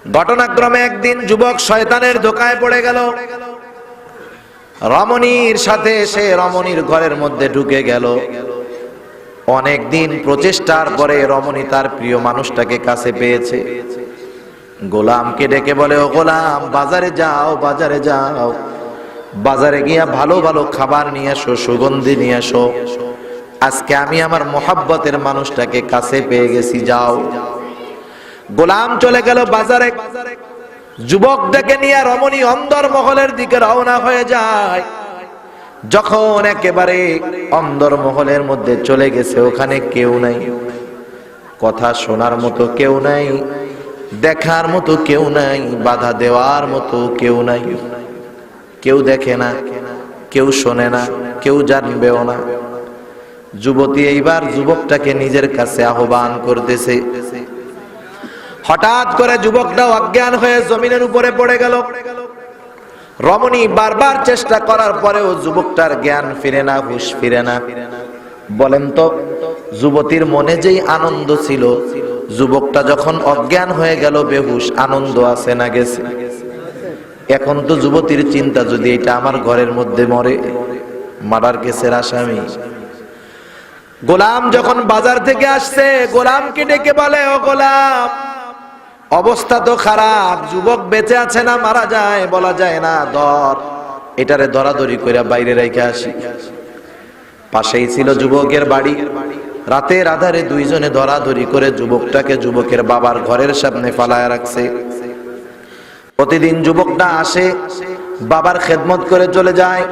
ঘটনাক্রমে একদিন যুবক শয়তানের ধোঁকায় পড়ে গেল। রমণীর সাথে সে রমণীর ঘরের মধ্যে ঢুকে গেল। অনেক দিন প্রচেষ্টার পরে রমণী তার প্রিয় মানুষটাকে কাছে পেয়েছে। গোলামকে ডেকে বলে, ও গোলাম, বাজারে যাও, বাজারে যাও, বাজারে গিয়া ভালো ভালো খাবার নিয়ে আসো, সুগন্ধি নিয়ে আসো। আজকে আমি আমার মোহাব্বতের মানুষটাকে কাছে পেয়ে গেছি, যাও। গোলাম চলে গেল বাজারে। যুবক ডেকে নিয়ে রমণী অন্দর মহলের দিকে রওনা হয়ে যায়। যখন একেবারে অন্দর মহলের মধ্যে চলে গেছে, ওখানে কেউ নাই, কথা শোনার মতো কেউ নাই, দেখার মতো কেউ নাই, বাধা দেওয়ার মতো কেউ নাই। কেউ দেখে না, কেউ শোনে না, কেউ জানবেও না। যুবতী এইবার যুবকটাকে নিজের কাছে আহ্বান করতেছে। হঠাৎ করে যুবকটা অজ্ঞান হয়ে জমিনের উপরে পড়ে গেল। রমণী বারবার চেষ্টা করার পরেও যুবকটার জ্ঞান ফিরে না, হুঁশ ফিরে না। বলেন তো, যুবতীর মনে যেই আনন্দ ছিল, যুবকটা যখন অজ্ঞান হয়ে গেল বেহুশ, আনন্দ আছে না গেছে? এখন তো যুবতীর চিন্তা, যদি এটা আমার ঘরের মধ্যে মরে, মার্ডার কেসের আসামি। গোলাম যখন বাজার থেকে আসছে, গোলামকে ডেকে বলে, ও গোলাম, অবস্থা তো খারাপ, যুবক বেঁচে আছে না মারা যায় বলা যায় না, ধর এটারে ধরাধরি করে বাইরে রেখে আসি। পাশেই ছিল যুবকের বাড়ি। রাতের আধারে দুইজনে ধরাধরি করে যুবকটাকে যুবকের বাবার ঘরের সামনে ফালায় রাখছে। প্রতিদিন যুবকটা আসে, বাবার খেদমত করে চলে যায়।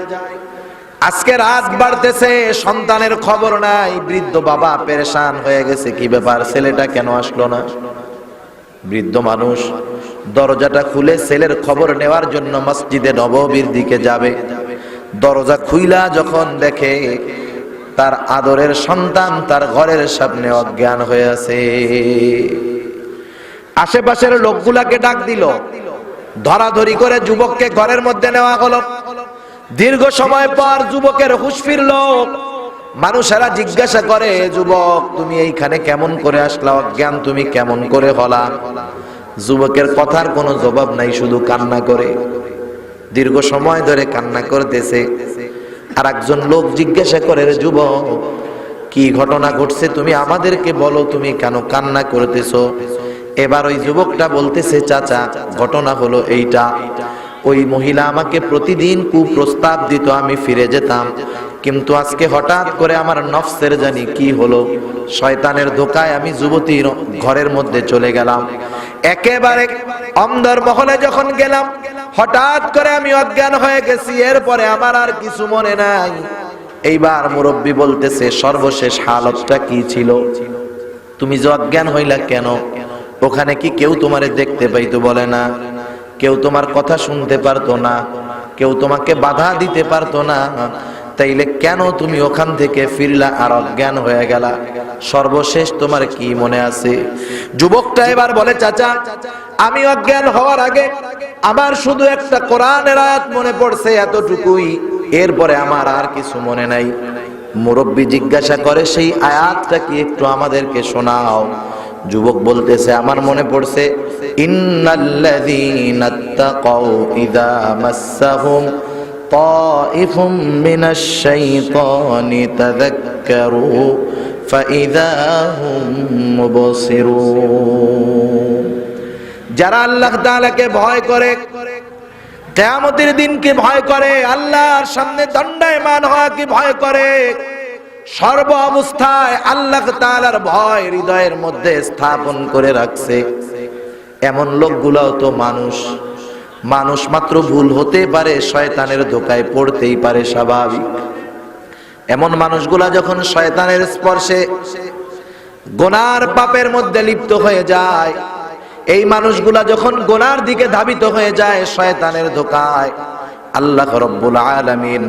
আজকে রাত বাড়তেছে, সন্তানের খবর নাই। বৃদ্ধ বাবা পেরেশান হয়ে গেছে, কি ব্যাপার, ছেলেটা কেন আসলো না? বৃদ্ধ মানুষ দরজাটা খুলে ছেলের খবর নেওয়ার জন্য মসজিদে নববীর দিকে যাবে। দরজা খুইলা যখন দেখে তার আদরের সন্তান তার ঘরের সামনে অজ্ঞান হয়ে আছে। আশেপাশের লোকগুলাকে ডাক দিল, ধরাধরি করে যুবককে ঘরের মধ্যে নেওয়া হলো। দীর্ঘ সময় পর যুবকের হুঁশ ফিরল। মানুষেরা জিজ্ঞাসা করে, যুবক তুমি এইখানে কেমন করে আসলা, অজ্ঞান তুমি কেমন করে হলা? যুবকের কথার কোনো জবাব নাই, শুধু কান্না করে। দীর্ঘ সময় ধরে কান্না করতেছে। আর একজন লোক জিজ্ঞাসা করে, যুবক কি ঘটনা ঘটছে, তুমি আমাদেরকে বলো, তুমি কেন কান্না করতেছো? এবার ওই যুবকটা বলতেছে, চাচা ঘটনা হলো এইটা, ওই মহিলা আমাকে প্রতিদিন কুপ্রস্তাব দিত, আমি ফিরে যেতাম, কিন্তু আজকে হঠাৎ করে আমার নফসের জানি কি হলো, শয়তানের ধোঁকায় আমি যুবতীর ঘরের মধ্যে চলে গেলাম। একেবারে অন্দর মহলে যখন গেলাম, হঠাৎ করে আমি অজ্ঞান হয়ে গেছি। এরপরে আমার আর কিছু মনে নাই। এইবার মুরব্বী বলতেছে, সর্বশেষ হালতটা কি ছিল? তুমি যে অজ্ঞান হইলা কেন? ওখানে কি কেউ তোমারে দেখতে পাইতো? বলে না। কেউ তোমার কথা শুনতে পারতো না, কেউ তোমাকে বাধা দিতে পারতো না, তাইলে কেন তুমি ওখান থেকে ফিরলা আর অজ্ঞান হয়ে গেলা? সর্বশেষ তোমার কি মনে আছে? যুবকটা এবার বলে, চাচা আমি অজ্ঞান হওয়ার আগে আমার শুধু একটা কোরআনের আয়াত মনে পড়ছে, এতটুকুই, এরপরে আমার আর কিছু মনে নাই। মুরব্বী জিজ্ঞাসা করে, সেই আয়াতটা কি একটু আমাদেরকে শোনাও। যুবক বলতেছে, আমার মনে পড়ছে, ইন্নাল্লাযীনা তাকাউ ইযা মাসসাহুম তাইফুম মিনাশ শাইতানি তাযাক্কারু ফাইযা হুম মুবসিরুন। যারা আল্লাহ তাআলাকে ভয় করে, কিয়ামতের দিনকে ভয় করে, আল্লাহর সামনে দণ্ডায়মান হওয়াকে ভয় করে, সর্ব অবস্থায় আল্লাহ তাআলার ভয় হৃদয়ের মধ্যে স্থাপন করে রাখছে, এমন লোকগুলাও তো মানুষ। মানুষ মাত্র ভুল হতে পারে, শয়তানের ধোঁকায় পড়তেই পারে, স্বাভাবিক। এমন মানুষগুলা যখন শয়তানের স্পর্শে গুনার পাপের মধ্যে লিপ্ত হয়ে যায়, এই মানুষগুলা যখন গুনার দিকে ধাবিত হয়ে যায় শয়তানের ধোঁকায়, আল্লাহ রাব্বুল আলামিন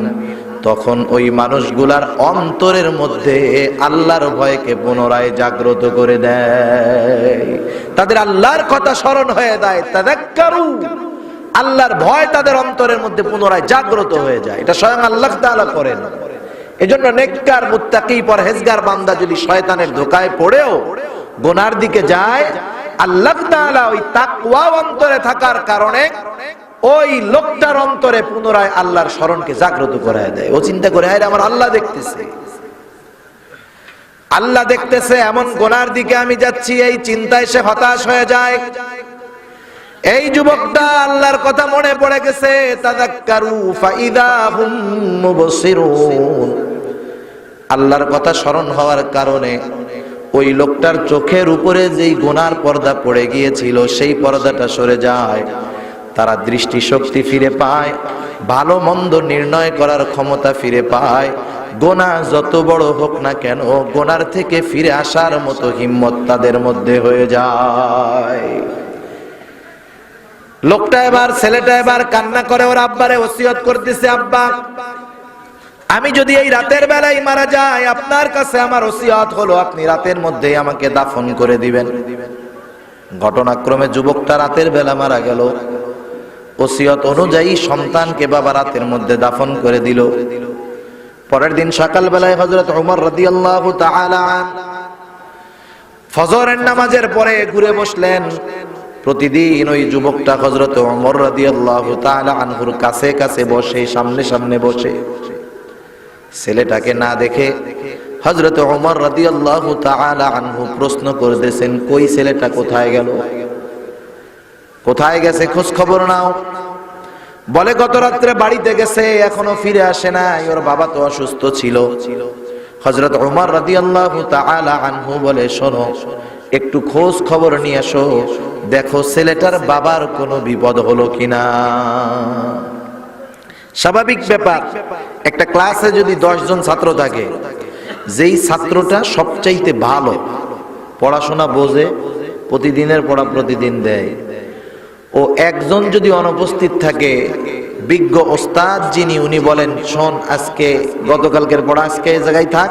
তখন ওই মানুষগুলার অন্তরের মধ্যে আল্লাহর ভয়কে পুনরায় জাগ্রত করে দেয়। তাদের আল্লাহর কথা স্মরণ হয়ে যায়, তাযাক্কারু, আল্লাহর ভয় তাদের অন্তরের মধ্যে পুনরায় জাগ্রত হয়ে যায়। এটা স্বয়ং আল্লাহ তাআলা করেন। এজন্য নেককার মুত্তাকি পরহেজগার বান্দা যদি শয়তানের ধোঁকায় পড়েও গুনার দিকে যায়, আল্লাহ তাআলা ওই তাকওয়া অন্তরে থাকার কারণে ওই লোকটার অন্তরে পুনরায় আল্লাহর স্মরণকে জাগ্রত করায় দেয়। ও চিন্তা করে, হায় আমার আল্লাহ দেখতেছে, আল্লাহ দেখতেছে, এমন গুনার দিকে আমি যাচ্ছি, এই চিন্তায় সে হতাশ হয়ে যায়। এই যুবকটা আল্লাহর কথা মনে পড়ে গেছে, তাযাক্কারু ফাইদা হুম মুবসিরুন। আল্লাহর কথা স্মরণ হওয়ার কারণে ওই লোকটার চোখের উপরে যেই গুনার পর্দা পড়ে গিয়েছিল সেই পর্দাটা সরে যায়, তারা দৃষ্টিশক্তি ফিরে পায়, ভালো মন্দ নির্ণয় করার ক্ষমতা ফিরে পায়। গুনাহ যত বড় হোক না কেন, গুনার থেকে ফিরে আসার মতো হিম্মত তাদের মধ্যে হয়ে যায়। লোকটা এবার, ছেলেটা এবার কান্না করে ওর আব্বারে ওসিয়ত করতেছে, আব্বা আমি যদি এই রাতের বেলায় মারা যাই, আপনার কাছে আমার ওসিয়ত হলো আপনি রাতের মধ্যেই আমাকে দাফন করে দিবেন। ঘটনাক্রমে যুবকটা রাতের বেলা মারা গেল। ওসিয়ত অনুযায়ী সন্তানকে বাবা রাতের মধ্যে দাফন করে দিল। পরের দিন সকাল বেলায় হযরত ওমর রাদিয়াল্লাহু তাআলা ফজরের নামাজের পরে ঘুরে বসলেন। প্রতিদিন ওই যুবকটা হযরত ওমর রাদিয়াল্লাহু তাআলা আনহুর কাছে কাছে বসে, সামনে সামনে বসে। ছেলেটাকে না দেখে হযরত ওমর রাদিয়াল্লাহু তাআলা আনহু প্রশ্ন করতেছেন, কই ছেলেটা কোথায় গেল, কোথায় গেছে, খোঁজ খবর নাও। বলে গত রাত্রে বাড়িতে গেছে, এখনো ফিরে আসে নাই, ওর বাবা তো অসুস্থ ছিল। হযরত ওমর রাদিয়াল্লাহু তাআলা আনহু বলে, শোনো একটু খোঁজ খবর নিয়ে আসো, দেখো ছেলেটার বাবার কোনো বিপদ হলো কিনা। স্বাভাবিক ব্যাপার, একটা ক্লাসে যদি 10 জন ছাত্র থাকে, যেই ছাত্রটা সবচাইতে ভালো পড়াশোনা বোঝে, প্রতিদিনের পড়া প্রতিদিন দেয়, ও একজন যদি অনুপস্থিত থাকে, বিজ্ঞ ওস্তাদ যিনি উনি বলেন, শোন আজকে গতকালকের পড়া আজকে এই জায়গায় থাক,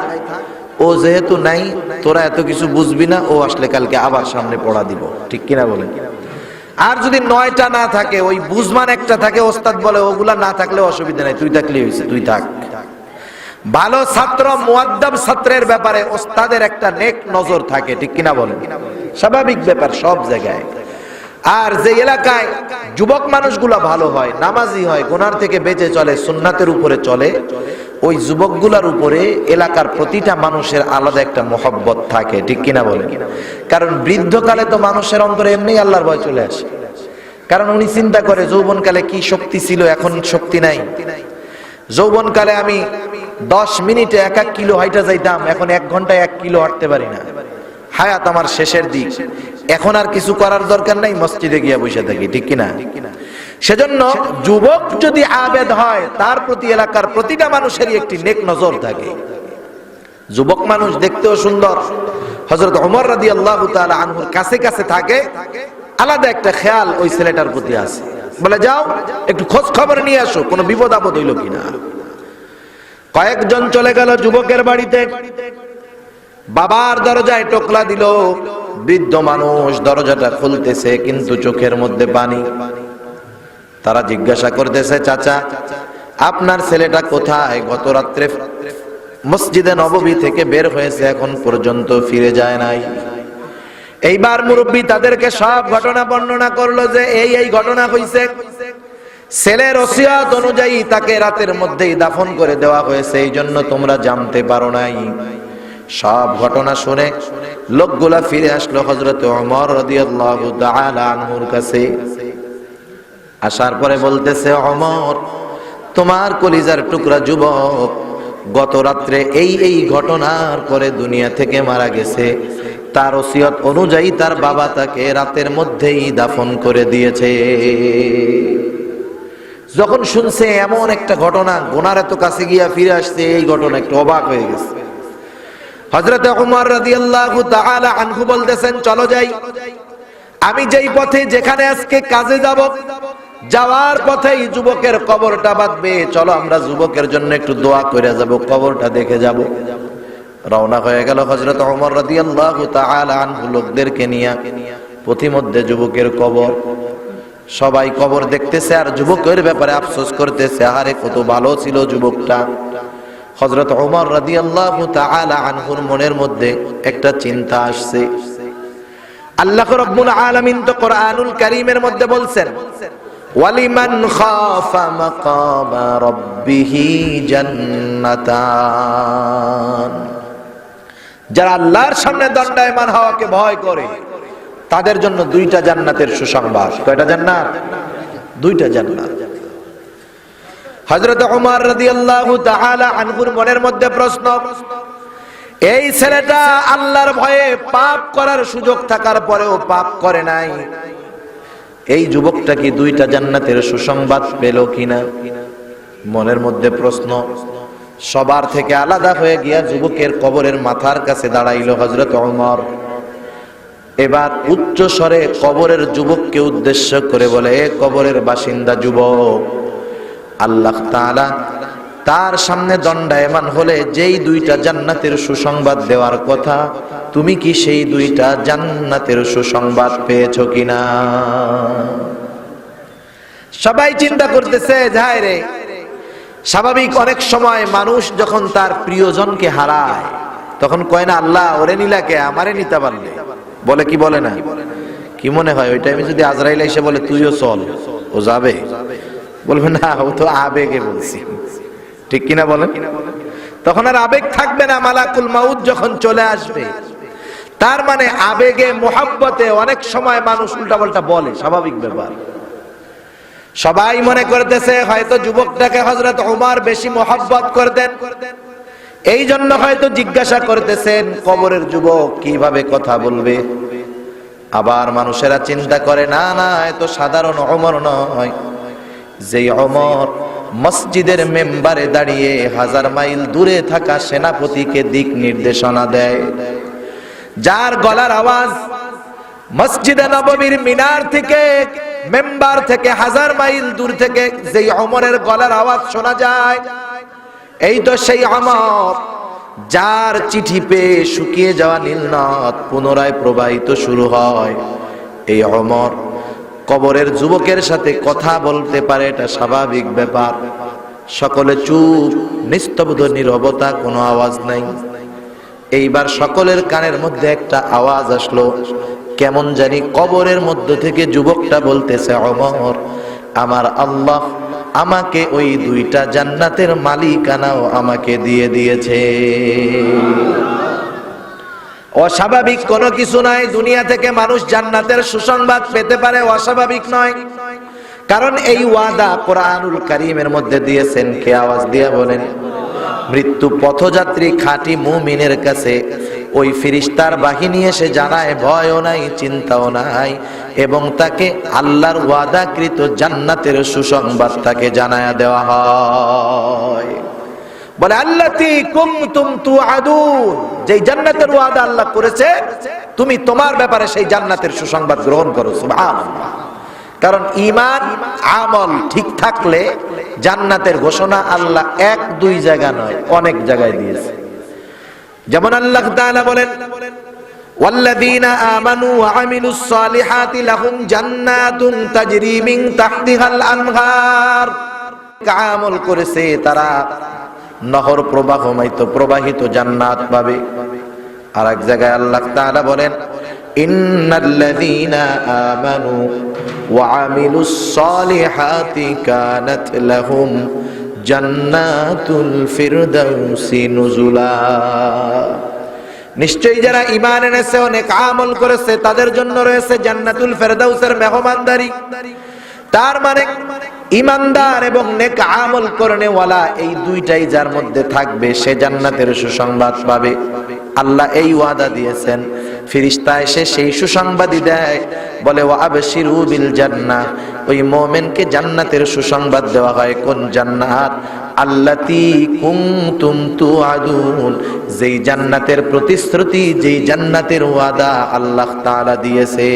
ও যেহেতু নাই তোরা এত কিছু বুঝবি না, ও আসলে কালকে আবার সামনে পড়া দিব, ঠিক কিনা বলেন। আর যদি 9টা না থাকে, ওই বুঝমান একটা থাকে, ওস্তাদ বলে ওগুলা না থাকলে অসুবিধা নাই, তুই থাকলেই হয়েছে, তুই থাক। ভালো ছাত্র মুআদ্দাব ছাত্রের ব্যাপারে ওস্তাদের একটা নেক নজর থাকে, ঠিক কিনা বলেন। স্বাভাবিক ব্যাপার সব জায়গায়। আর যে এলাকায় যুবক মানুষগুলা ভালো হয়, নামাজি হয়, গুনার থেকে বেঁচে চলে, সুন্নাতের উপরে চলে, ওই যুবকগুলার উপরে এলাকার প্রতিটা মানুষের আলাদা একটা মহব্বত থাকে, ঠিক কিনা বলেন। কারণ বৃদ্ধকালে তো মানুষের অন্তরে এমনি আল্লাহর ভয় চলে আসে, কারণ উনি চিন্তা করে যৌবনকালে কি শক্তি ছিল, এখন শক্তি নাই। যৌবনকালে আমি 10 মিনিটে 1 কিলো হাইটা যাইতাম, এখন 1 ঘন্টায় 1 কিলো হাঁটতে পারি না। হায়াত আমার শেষের দিক, এখন আর কিছু করার দরকার নাই, মসজিদে গিয়ে বসে থাকি, ঠিক কিনা। সেজন্য যুবক যদি আবেদ হয়, তার প্রতি এলাকার প্রতিটা মানুষেরই একটি নেক নজর থাকে। যুবক মানুষ দেখতেও সুন্দর, হযরত ওমর রাদিয়াল্লাহু তাআলা আনহুর কাছে কাছে থাকে, আলাদা একটা খেয়াল ওই ছেলেটার প্রতি আছে। বলে যাও একটু খোঁজ খবর নিয়ে আসো, কোনো বিপদ আপদ হইল কিনা। কয়েকজন চলে গেল যুবকের বাড়িতে, বাবার দরজায় টোকলা দিল। বৃদ্ধ মানুষ দরজাটা খুলতেছে, কিন্তু চোখের মধ্যে পানি। তারা জিজ্ঞাসা করতেছে, চাচা আপনার ছেলেটা কোথায়? গত রাত্রে মসজিদে নববী থেকে বের হয়েছে, এখন পর্যন্ত ফিরে যায় নাই। এইবার মুরব্বী তাদেরকে সব ঘটনা বর্ণনা করলো যে এই ঘটনা হইছে, ছেলের ওসিয়ত অনুযায়ী তাকে রাতের মধ্যেই দাফন করে দেওয়া হয়েছে, এই জন্য তোমরা জানতে পারো নাই। সব ঘটনা শুনে লোকগুলা ফিরে আসলো হযরত ওমর রাদিয়াল্লাহু তাআলা আনহুর কাছে। আসার পরে বলতেছে, ওমর তোমার কলিজার টুকরা যুবক গত রাত্রে এই ঘটনার পরে দুনিয়া থেকে মারা গেছে, তার ওসিয়ত অনুযায়ী তার বাবা তাকে রাতের মধ্যেই দাফন করে দিয়েছে। যখন শুনছে এমন একটা ঘটনা, গুনার এত কাছে গিয়া ফিরে আসছে, এই ঘটনা একটু অবাক হয়ে গেছে। হযরত ওমর রাদিয়াল্লাহু তাআলা আনহু বলতেছেন, চলো যাই, আমি যেই পথে যেখানে আজকে কাজে যাব, যাওয়ার পথেই যুবকের কবরটা বাঁধবে, চলো আমরা যুবকের জন্য একটু দোয়া করে যাব, কবরটা দেখে যাব। রওনা হয়ে গেল হযরত ওমর রাদিয়াল্লাহু তাআলা আনহু লোকদেরকে নিয়ে। পথিমধ্যে যুবকের কবর, সবাই কবর দেখতেছে আর যুবকের ব্যাপারে আফসোস করতেছে, আরে কত ভালো ছিল যুবকটা। হযরত ওমর রাদিয়াল্লাহু তাআলা আনহুর মনের মধ্যে একটা চিন্তা আসছে, আল্লাহ রাব্বুল আলামিন তো কোরআনুল কারীমের মধ্যে বলছেন, ওয়ালিমান খাফা মাকামা রাব্বিহি জান্নাতান, যারা আল্লাহর সামনে দণ্ডায়মান হওয়াকে ভয় করে তাদের জন্য দুইটা জান্নাতের সুসংবাদ। কয়টা জান্নাত? দুইটা জান্নাত। হযরত ওমর রাদিয়াল্লাহু তাআলা আনহুর মনের মধ্যে প্রশ্ন, এই ছেলেটা আল্লাহর ভয়ে পাপ করার সুযোগ থাকার পরেও পাপ করে নাই, এই যুবকটা কি দুইটা জান্নাতের সুসংবাদ পেল কিনা? মনের মধ্যে প্রশ্ন। সবার থেকে আলাদা হয়ে গিয়া যুবকের কবরের মাথার কাছে দাঁড়াইল হযরত ওমর। এবার উচ্চ স্বরে কবরের যুবককে উদ্দেশ্য করে বলে, এ কবরের বাসিন্দা যুবক, আল্লাহ তাআলা তার সামনে দণ্ডায়মান হলে যেই দুইটা জান্নাতের সুসংবাদ দেওয়ার কথা, তুমি কি সেই দুইটা জান্নাতের সুসংবাদ পেয়েছো কিনা? সবাই চিন্তা করতেছে, যায় রে, স্বাভাবিক অনেক সময় মানুষ যখন তার প্রিয়জনকে হারায় তখন কয় না, আল্লাহ ওরে নিলাকে আমারে নিতে পারলে, বলে কি বলে না? কি মনে হয় ওই টাইমে যদি আজরাইল এসে বলে তুইও চল, ও যাবে? বলবে না, ও তো আবেগে বলছি, ঠিক কিনা বলেন? তখন আর আবেগ থাকবে না। মালাকুল মাউত যখন চলে আসবে, তার মানে আবেগে মোহাব্বতে অনেক সময় মানুষ উল্টাপাল্টা বলে, স্বাভাবিক ব্যাপার। সবাই মনে করতেছে হয়তো যুবকটাকে হযরত ওমর বেশি মোহাব্বত করতেন, এই জন্য হয়তো জিজ্ঞাসা করতেছেন কবরের যুবক কিভাবে কথা বলবে। আবার মানুষেরা চিন্তা করে, না না, এত সাধারণ ওমর নয়, যেই ওমর মসজিদের মেম্বারে দাঁড়িয়ে 1000 মাইল দূরে থাকা সেনাপতিকে দিক নির্দেশনা দেয়, যার গলার আওয়াজ মসজিদে নববীর মিনার থেকে, মেম্বার থেকে 1000 মাইল দূর থেকে যেই ওমরের গলার আওয়াজ শোনা যায়, এই তো সেই ওমর যার চিঠি পেয়ে শুকিয়ে যাওয়া নীলনদ পুনরায় প্রবাহিত শুরু হয়। এই ওমর কবরের যুবকের সাথে কথা বলতে পারে, এটা স্বাভাবিক ব্যাপার। সকলে চুপ, নিস্তব্ধ, নীরবতা, কোনো আওয়াজ নাই। এইবার সকলের কানের মধ্যে একটা আওয়াজ আসলো, কেমন জানি কবরের মধ্য থেকে যুবকটা বলতেছে, ওমর, আমার আল্লাহ আমাকে ওই দুইটা জান্নাতের মালিকানাও আমাকে দিয়ে দিয়েছে। অস্বাভাবিক কোনো কিছু নাই, দুনিয়া থেকে মানুষ জান্নাতের সুসংবাদ পেতে পারে, অস্বাভাবিক নয়। কারণ এই ওয়াদা কোরআনুল কারীমের মধ্যে দিয়েছেন কে? আওয়াজ দিয়ে বলেন। মৃত্যু পথযাত্রী খাঁটি মুমিনের কাছে ওই ফেরেশতার বাহিনী এসে জানায়, ভয়ও নাই, চিন্তাও নাই, এবং তাকে আল্লাহর ওয়াদাকৃত জান্নাতের সুসংবাদ তাকে জানায়া দেওয়া হয়। বলে, আল্লাতী কুনতুম তুআদুন, যেই জান্নাতের ওয়াদা আল্লাহ করেছে, তুমি তোমার ব্যাপারে সেই জান্নাতের সুসংবাদ গ্রহণ করো। সুবহানাল্লাহ। কারণ ঈমান আমল ঠিক থাকলে জান্নাতের ঘোষণা আল্লাহ 1-2 জায়গা নয়, অনেক জায়গায় দিয়েছে। যেমন আল্লাহ তাআলা বলেন, ওয়াল্লাযীনা আমানু ওয়া আমিলুস সালিহাতি লাহুম জান্নাতুন তাজরি মিন তাহতিহাল আনহার, আমল করেছে তারা নহর প্রবাহিত জান্নাত পাবে। আর এক জায়গায় আল্লাহ তাআলা বলেন, ইন্নাল্লাযীনা আমানু ওয়া আমিলুস সালিহাতি কানাত লাহুম জান্নাতুল ফিরদাউসি নুজুলা, নিশ্চয়ই যারা ঈমান এনেছে, অনেক আমল করেছে, তাদের জন্য রয়েছে জান্নাতুল ফিরদাউসের মেহমানদারি। তার মানে ঈমানদার এবং নেক আমল করেনেওয়ালা এই দুইটাই যার মধ্যে থাকবে, সে জান্নাতের সুসংবাদ পাবে। আল্লাহ এই ওয়াদা দিয়েছেন। ফেরেশতা এসে সেই সুসংবাদই দেয়, বলে, ওয়া আবশিরু বিল জান্নাহ, ওই মুমিনকে জান্নাতের সুসংবাদ দেওয়া হয়। কোন জান্নাত? আল্লাতী কুনতুম তুআদুন, যেই জান্নাতের প্রতিশ্রুতি, যেই জান্নাতের ওয়াদা আল্লাহ তাআলা দিয়েছে।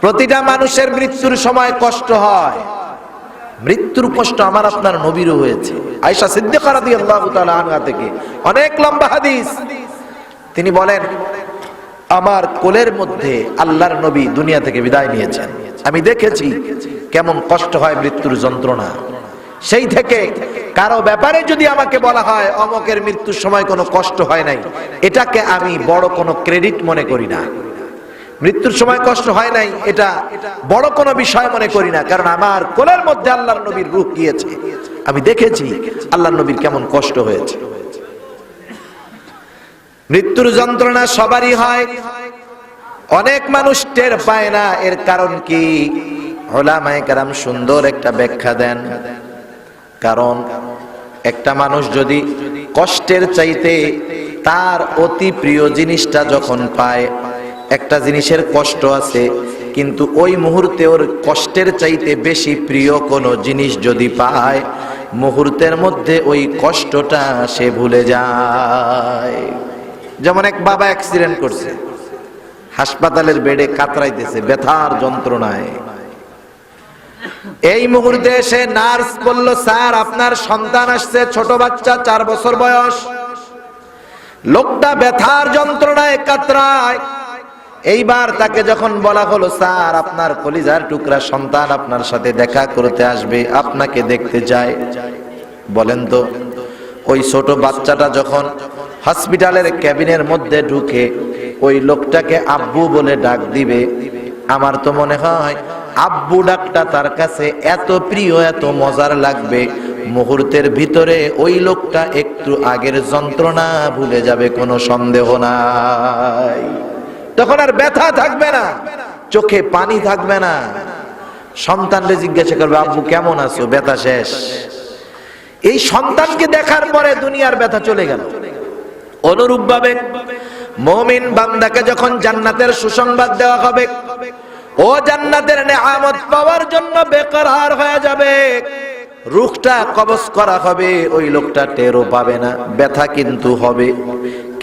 প্রতিটা মানুষের মৃত্যুর সময় কষ্ট হয়, মৃত্যুর কষ্ট আমার আপনার নবীরও হয়েছে। আয়েশা সিদ্দিকা রাদিয়াল্লাহু তাআলা আনহা থেকে অনেক লম্বা হাদিস, তিনি বলেন, আমার কোলের মধ্যে আল্লাহর নবী দুনিয়া থেকে বিদায় নিয়েছেন, আমি দেখেছি কেমন কষ্ট হয় মৃত্যুর যন্ত্রণা। সেই থেকে কারো ব্যাপারে যদি আমাকে বলা হয় অমকের মৃত্যুর সময় কোনো কষ্ট হয় নাই, এটাকে আমি বড় কোনো ক্রেডিট মনে করি না। মৃত্যুর সময় কষ্ট হয় নাই এটা বড় কোনো বিষয় মনে করি না, কারণ আমার কোলের মধ্যে আল্লাহর নবীর রূহ গিয়েছে, আমি দেখেছি আল্লাহর নবীর কেমন কষ্ট হয়েছে। মৃত্যুর যন্ত্রণা সবারই হয়, অনেক মানুষ টের পায় না। এর কারণ কি? উলামায়ে কেরাম সুন্দর একটা ব্যাখ্যা দেন। কারণ একটা মানুষ যদি কষ্টের চাইতে তার অতি প্রিয় জিনিসটা যখন পায়, একটা জিনিসের কষ্ট আছে কিন্তু ওই মুহূর্তে ওর কষ্টের চাইতে বেশি প্রিয় কোনো জিনিস যদি পায়, মুহূর্তের মধ্যে ওই কষ্টটা সে ভুলে যায়। যেমন এক বাবা অ্যাক্সিডেন্ট করছে, হাসপাতালের বেডে কাতরাইতেছে ব্যথার যন্ত্রণায়। এই মুহূর্তে এসে নার্স বলল, স্যার আপনার সন্তান আসছে, ছোট বাচ্চা 4 বছর বয়স। লোকটা ব্যথার যন্ত্রণায় কাতরায়। এইবার তাকে যখন বলা হলো, স্যার আপনার কলিজার টুকরা সন্তান আপনার সাথে দেখা করতে আসবে, আপনাকে দেখতে চায়, বলেন তো ওই ছোট বাচ্চাটা যখন হসপিটালের ক্যাবিনের মধ্যে ঢুকে ওই লোকটাকে আব্বু বলে ডাক দিবে, আমার তো মনে হয় আব্বু ডাকটা তার কাছে এত প্রিয়, এত মজার লাগবে, মুহূর্তের ভিতরে ওই লোকটা একটু আগের যন্ত্রণা ভুলে যাবে, কোনো সন্দেহ নাই। তখন আর ব্যথা থাকবে না, চোখে পানি থাকবে না। সন্তানকে জিজ্ঞাসা করবে, আব্বু কেমন আছো? ব্যথা শেষ। এই সন্তানকে দেখার পরে দুনিয়ার ব্যথা চলে গেল। অনুরূপভাবে মুমিন বান্দাকে যখন জান্নাতের সুসংবাদ দেওয়া হবে, ও জান্নাতের নেয়ামত পাওয়ার জন্য বেকরার হয়ে যাবে, রূহটা কবজ করা হবে, ওই লোকটা টেরও পাবে না, ব্যথা কিন্তু হবে,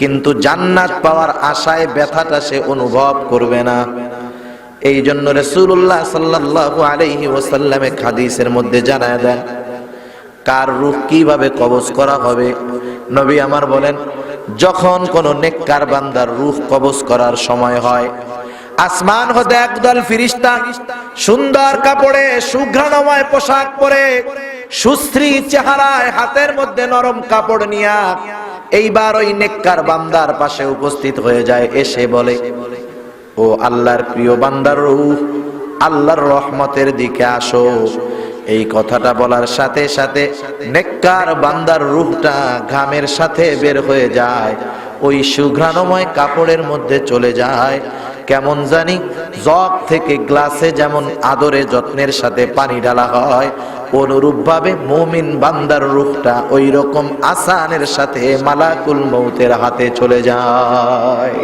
কিন্তু জান্নাত পাওয়ার আশায় ব্যথাটা সে অনুভব করবে না। এই জন্য রাসূলুল্লাহ সাল্লাল্লাহু আলাইহি ওয়াসাল্লাম হাদিসের মধ্যে জানায় দেন কার রূহ কিভাবে কবজ করা হবে। নবী আমার বলেন, যখন কোন নেককার বান্দার রূহ কবজ করার সময় হয়, আসমান হতে একদল ফেরেশতা সুন্দর কাপড়ে, সুঘ্রাণময় পোশাক পরে, সুশ্রী চেহারায়, হাতের মধ্যে নরম কাপড় নিয়া এইবার ওই নেককার বান্দার পাশে উপস্থিত হয়ে যায়। এসে বলে, ও আল্লাহর প্রিয় বান্দার রূহ, আল্লাহর রহমতের দিকে আসো। এই কথাটা বলার সাথে সাথে নেককার বান্দার রূহটা ঘামের সাথে বের হয়ে যায়, ওই সুঘ্রাণময় কাপড়ের মধ্যে চলে যায়। কেমন জানি জগ থেকে গ্লাসে যেমন আদরে যত্নের সাথে পানি ঢালা হয়, অনুরূপভাবে মুমিন বান্দার রূহটা ওই রকম আসানের সাথে মালাকুল মউতের হাতে চলে যায়।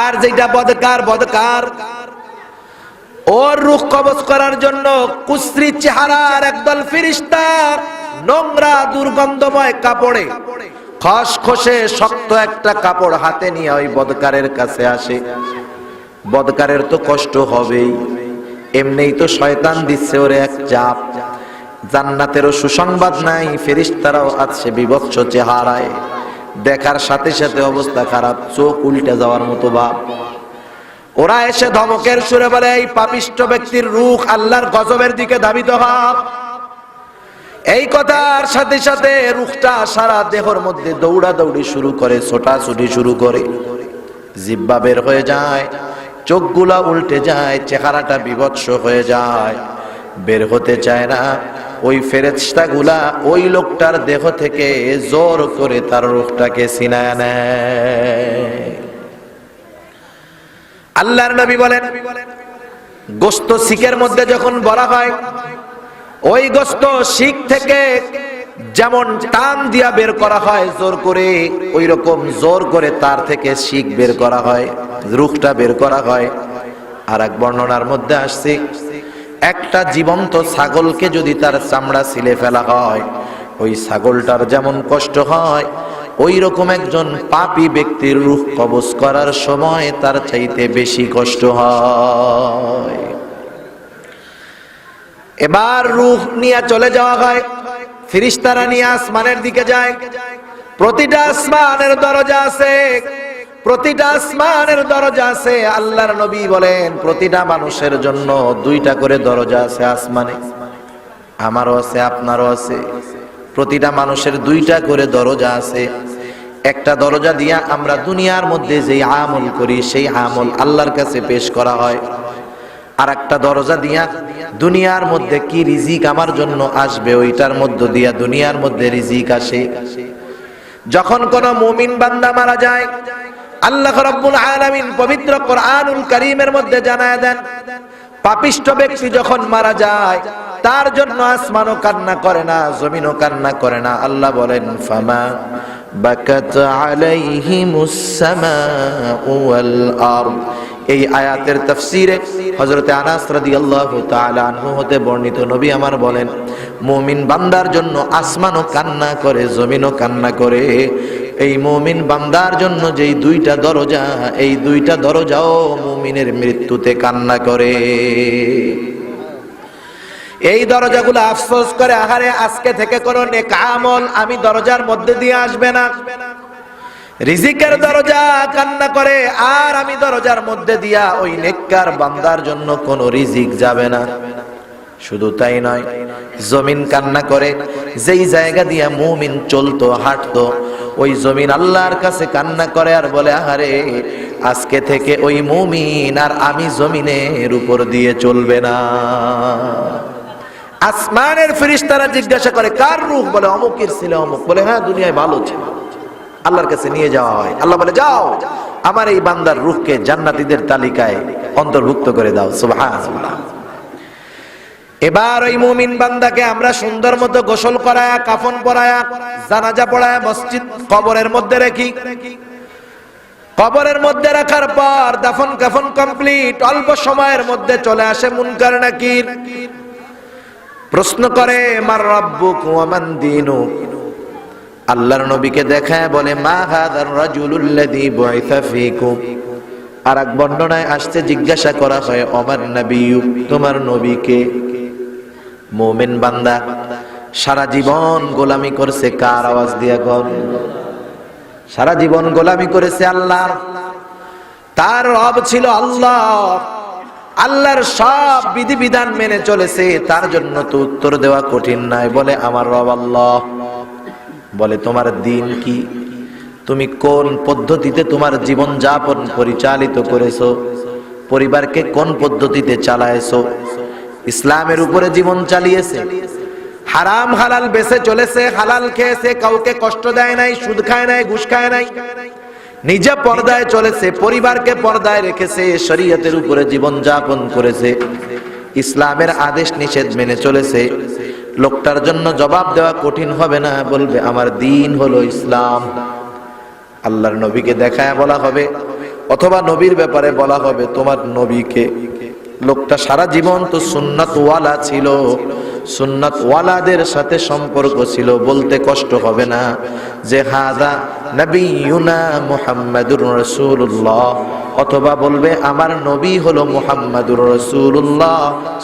আর যেটা বদকার ওর রূহ কবজ করার জন্য কুশ্রী চেহারার একদল ফেরেশতা নোংরা দুর্গন্ধময় কাপড়ে, খসখসে শক্ত একটা কাপড় হাতে নিয়ে ওই বদকারের কাছে আসে। বদকারের তো কষ্ট হবেই, এমনিই তো শয়তান দিচ্ছে ওরে এক চাপ। জান্নাতেরও সুসংবাদ নাই, ফেরেশতারাও আছে বিভৎস চেহারায়, দেখার সাথে সাথে অবস্থা খারাপ, চোখ উল্টে যাওয়ার মতো ভাব। ওরা এসে ধমকের সুরে বলে, এই পাপিষ্ঠ ব্যক্তির রূহ আল্লাহর গজবের দিকে ধাবিত হও। এই কথার সাথে সাথে রূহটা সারা দেহের মধ্যে দৌড়াদৌড়ি শুরু করে, ছোটাছুটি শুরু করে, জিহ্বা বের হয়ে যায়, চোখগুলা উল্টে যায়, চেহারাটা বিভৎস হয়ে যায়, বের হতে চায় না। ওই ফেরেশতাগুলা ওই লোকটার দেহ থেকে জোর করে তার রূহটাকে ছিনায় নেয়। আল্লাহর নবী বলেন, গোশত শিকের মধ্যে যখন বলা হয়, ওই গোশত শিক থেকে যেমন টান দিয়া বের করা হয় জোর করে, ওই রকম জোর করে তার থেকে শিক বের করা হয়, রূহটা বের করা হয়। আর এক বর্ণনার মধ্যে আসছে, একটা জীবন্ত ছাগলকে যদি তার চামড়া ছিলে ফেলা হয়, ওই ছাগলটার যেমন কষ্ট হয়, ওই রকম একজন পাপী ব্যক্তির রূহ কবজ করার সময় তার চাইতে বেশি কষ্ট হয়। এবার রূহ নিয়ে চলে যাওয়া হয়, ফেরেশতারা নিয়ে আসমানের দিকে যায়। প্রতিটা আসমানের দরজা আছে, প্রতিটা আসমানের দরজা আছে। আল্লাহর নবী বলেন, প্রতিটা মানুষের জন্য 2টা করে দরজা আছে আসমানে। আমারও আছে, আপনারও আছে। প্রতিটা মানুষের দুইটা করে দরজা আছে। একটা দরজা দিয়া আমরা দুনিয়ার মধ্যে যেই আমল করি সেই আমল আল্লাহর কাছে পেশ করা হয়। আর একটা দরজা দিয়া দুনিয়ার মধ্যে কি রিজিক আমার জন্য আসবে ওইটার মধ্য দিয়া দুনিয়ার মধ্যে রিজিক আসে। যখন কোন মুমিন বান্দা মারা যায়, আল্লাহ রাব্বুল আলামিন পবিত্র কোরআনুল কারীমের মধ্যে জানায় দেন, পাপিষ্ঠ ব্যক্তি যখন মারা যায় তার জন্য আসমানও কান্না করে না, জমিনও কান্না করে না। আল্লাহ বলেন ফামা বাকাত আলাইহিমুস সামাউ ওয়াল আরদ। এই আয়াতের তাফসীরে হযরতে আনাস রাদিয়াল্লাহু তাআলা আনহু হতে বর্ণিত, নবী আমার বলেন, মুমিন বান্দার জন্য আসমানও কান্না করে, জমিনও কান্না করে। এই মুমিন বান্দার জন্য যেই দুইটা দরজা, এই দুইটা দরজাও মুমিনের মৃত্যুতে কান্না করে। এই দরজাগুলো আফসোস করে, আহারে আজকে থেকে কোন নেক আমল আমি দরজার মধ্যে দিয়ে আসবে না। রিজিকের দরজা কান্না করে, আর আমি দরজার মধ্যে দিয়া ওই নেককার বান্দার জন্য কোন রিজিক যাবে না। শুধু তাই নয়, জমিন কান্না করে, যেই জায়গা দিয়া মুমিন চলতো হাঁটতো ওই জমিন আল্লাহর কাছে কান্না করে আর বলে, আহারে আজকে থেকে ওই মুমিন আর আমি জমিনের উপর দিয়ে চলবে না। আসমানের ফেরেশতারা জিজ্ঞাসা করে, কার রূহ? বলে অমুকের ছিল। অমুক বলে, হ্যাঁ দুনিয়ায় ভালো ছিল। আল্লাহর কাছে নিয়ে যাওয়া হয়। আল্লাহ বলে, যাও আমার এই বান্দার রূহকে জান্নাতীদের তালিকায় অন্তর্ভুক্ত করে দাও। সুবহানাল্লাহ। এবার ওই মুমিন বান্দাকে আমরা সুন্দর মতো গোসল করায়া, কাফন পরায়া, জানাজা পড়ায়া মসজিদ কবরের মধ্যে রাখি। কবরের মধ্যে রাখার পর দাফন কাফন কমপ্লিট, অল্প সময়ের মধ্যে চলে আসে মুনকার নাকির। প্রশ্ন করে, মার রাব্বুক ওয়া মান দীনুক। আল্লাহর নবীকে দেখায় বলে, মা হাযার রাজুলুল্লাযী বুইসা ফীকুম। আর এক বর্ণনায় আসছে, জিজ্ঞাসা করা হয়, ওমান নবিয়্যুক, তোমার নবীকে। মুমিন বান্দা সারা জীবন গোলামি করছে কার? আওয়াজ দিয়া কোন? সারা জীবন গোলামি করেছে আল্লাহর। তার রব ছিল আল্লাহ, আল্লাহর সব বিধিবিধান মেনে চলেছে। তার জন্য তো উত্তর দেওয়া কঠিন নয়। বলে, আমার রব আল্লাহ। বলে, তোমার দিন কি? তুমি কোন পদ্ধতিতে তোমার জীবন যাপন পরিচালিত করেছো? পরিবারকে কোন পদ্ধতিতে চালায়েছো? ইসলামের উপরে জীবন চালিয়েছে, হারাম হালাল বেঁচে চলেছে, হালাল খেয়েছে, কাউকে কষ্ট দেয় নাই, সুদ খায় নাই, ঘুষ খায় নাই, নিজে পর্দায় চলেছে, পরিবারকে পর্দায় রেখেছে, শরীয়তের উপরে জীবন যাপন করেছে, ইসলামের আদেশ নিষেধ মেনে চলেছে। লোকটার জন্য জবাব দেওয়া কঠিন হবে না। বলবে, আমার দিন হলো ইসলাম। আল্লাহর নবীকে দেখায় বলা হবে, অথবা নবীর ব্যাপারে বলা হবে, তোমার নবীকে। লোকটা সারা জীবন তো সুন্নাতওয়ালা ছিল, সুন্নাতওয়ালাদের সাথে সম্পর্ক ছিল। বলতে কষ্ট হবে না যে হাযা নবিয়ুনা মুহাম্মাদুর রাসূলুল্লাহ, অথবা বলবে আমার নবী হলো মুহাম্মাদুর রাসূলুল্লাহ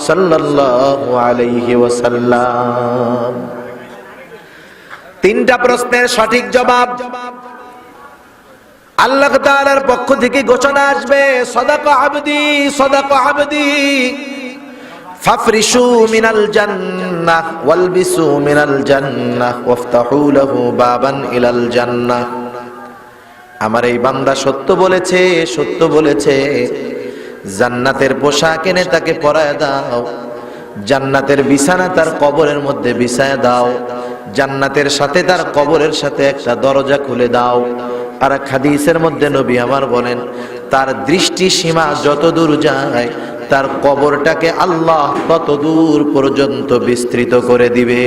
সাল্লাল্লাহু আলাইহি ওয়াসাল্লাম। তিনটা প্রশ্নের সঠিক জবাব আল্লাহ তাআলার পক্ষ থেকে ঘোষণা আসবে, সাদাকা আবদি, সাদাকা আবদি, ফাফরিশু মিনাল জান্নাহ ওয়ালবিসু মিনাল জান্নাহ ওয়াফতাহু লাহু বাবান ইলাল জান্নাহ। আমার এই বান্দা সত্য বলেছে, সত্য বলেছে। জান্নাতের পোশাক এনে তাকে পরায় দাও, জান্নাতের বিছানা তার কবরের মধ্যে বিছায় দাও, জান্নাতের সাথে তার কবরের সাথে একটা দরজা খুলে দাও। আর এক হাদিসের মধ্যে নবী আমার বলেন, তার দৃষ্টি সীমা যত দূর যায় তার কবরটাকে আল্লাহ তত দূর পর্যন্ত বিস্তৃত করে দিবে।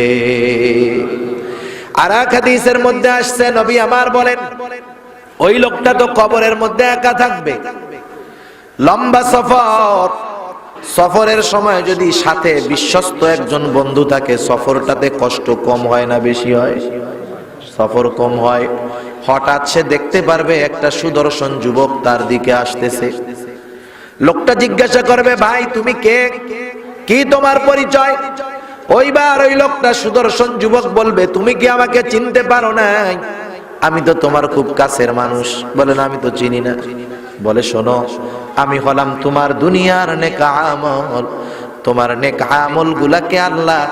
আর এক হাদিসের মধ্যে আসছে, নবী আমার বলেন, ওই লোকটা তো কবরের মধ্যে একা থাকবে, লম্বা সফর, সফরের সময় যদি সাথে বিশ্বস্ত একজন বন্ধু থাকে, সফরটাতে কষ্ট কম হয় না বেশি হয়? সফর কম হয়। হঠাৎ সে দেখতে পারবে একটা সুদর্শন যুবক তার দিকে আসতেছে। লোকটা জিজ্ঞাসা করবে, ভাই তুমি কে, কি তোমার পরিচয়? ওইবার ওই লোকটা সুদর্শন যুবক বলবে, তুমি কি আমাকে চিনতে পারো নাই? আমি তো তোমার খুব কাছের মানুষ। বলে, না আমি তো চিনি না। বলে, শোনো, আমি হলাম তোমার দুনিয়ার নেক আমল, তোমার নেক আমল গুলাকে আল্লাহ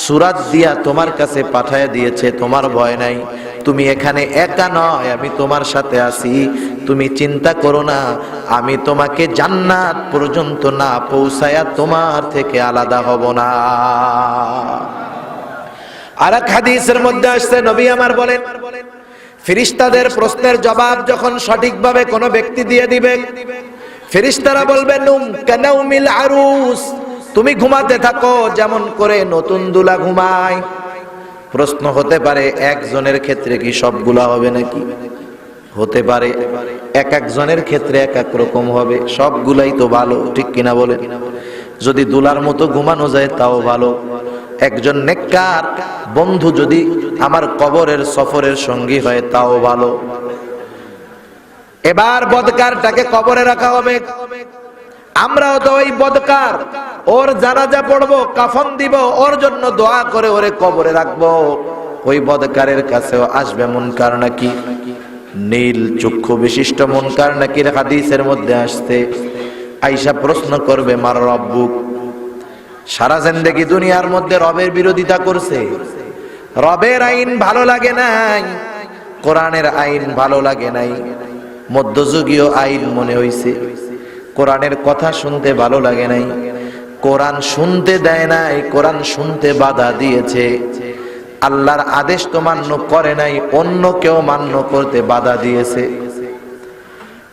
সূরা দিয়া তোমার কাছে পাঠায় দিয়েছে, তোমার ভয় নাই, তুমি এখানে একা নয়, আমি তোমার সাথে আছি, তুমি চিন্তা করো না, আমি তোমাকে জান্নাত পর্যন্ত না পৌঁছায়া তোমার থেকে আলাদা হব না। আর এক হাদিসের মধ্যে আসছে, নবী আমার বলেন, ফেরেশতাদের প্রশ্নের জবাব যখন সঠিকভাবে কোনো ব্যক্তি দিয়ে দিবে, ফেরেশতারা বলবে নুম কানাউমিল আরুস, তুমি ঘুমাতে থাকো যেমন করে নতুন দুলা ঘুমায়। প্রশ্ন হতে পারে একজনের ক্ষেত্রে কি সবগুলা হবে নাকি? হতে পারে, এক একজনের ক্ষেত্রে এক এক রকম হবে, সবগুলাই তো ভালো, ঠিক কিনা বলে? যদি দুলার মতো ঘুমানো যায় তাও ভালো। একজন নেককার বন্ধু যদি আমার কবরের সফরের সঙ্গী হয় তাও ভালো। এবার বদকারটাকে কবরে রাখা হবে, আমরাও তো ওই বদকার, ওর জানাজা পড়বো, কাফন দিব, ওর জন্য দোয়া করে ওরে কবরে রাখবো। ওই বদকারের কাছেও আসবে মুনকার নাকি, নীল চক্ষু বিশিষ্ট মুনকার নাকির হাদিসের মধ্যে আসছে। আয়েশা প্রশ্ন করবে, মার রব্বুক, সারা জিন্দেগি দুনিয়ার মধ্যে রবের বিরোধিতা করছে, রবের আইন ভালো লাগে নাই, কোরআনের আইন ভালো লাগে নাই, মধ্যযুগীয় আইন মনে হইছে, কোরআনের কথা শুনতে ভালো লাগে নাই, কোরআন শুনতে দেয় নাই, কোরআন শুনতে বাধা দিয়েছে, আল্লাহর আদেশ তো মান্য করে নাই, অন্য কেউ মান্য করতে বাধা দিয়েছে।